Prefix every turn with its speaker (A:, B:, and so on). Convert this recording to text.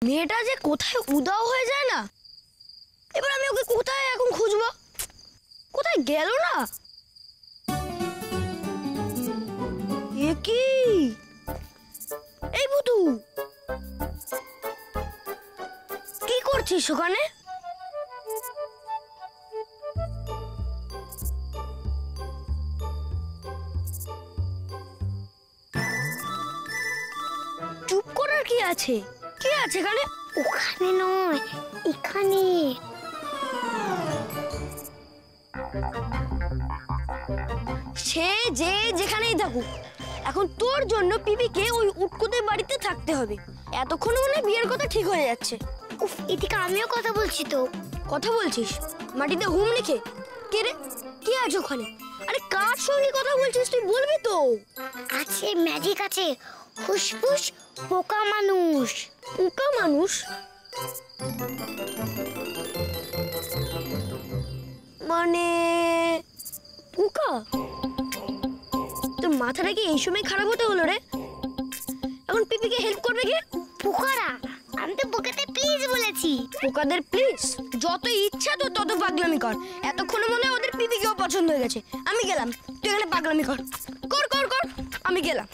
A: মেয়েটা যে কোথায় উদাও হয়ে যায় না, এবার আমি ওকে কোথায় এখন খুঁজবো? কোথায় গেল না? এ কি? এই বুতু, কি করছিস ওখানে? চুপ করার কি আছে? কি আছে এখানে?
B: ওখানে নয়, এখানে।
A: সে যে যেখানেই থাকুক, এখন তোর জন্য পিপিকে ওই উটকোদের বাড়িতে থাকতে হবে। এতক্ষণ মনে হয় বিয়ের কথা ঠিক হয়ে যাচ্ছে।
B: উফ, এদিকে আমিও কথা বলছি তো।
A: কথা বলছিস? মাটিতে হুম লিখে? কে রে? কি আছে ওখানে? আরে কার সঙ্গে কথা বলছিস তুই বলবি তো?
B: আছে, ম্যাজিক আছে। ফুসফুস পোকা মানুষ।
A: পোকা মানুষ? মানে পোকা? তোর মাথাটা কি এই সময় খারাপ হতে হলো রে? এখন পিপিকে হেল্প করবে কে?
B: পোকারা। আমি তো পোকাতে প্লিজ বলেছি।
A: পোকাদের প্লিজ? যত ইচ্ছা তো তত পাগলামি কর। এতক্ষণে মনে হয় ওদের পিপিকেও পছন্দ হয়ে গেছে। আমি গেলাম, তুই এখানে পাগলামি কর। কর কর কর, আমি গেলাম।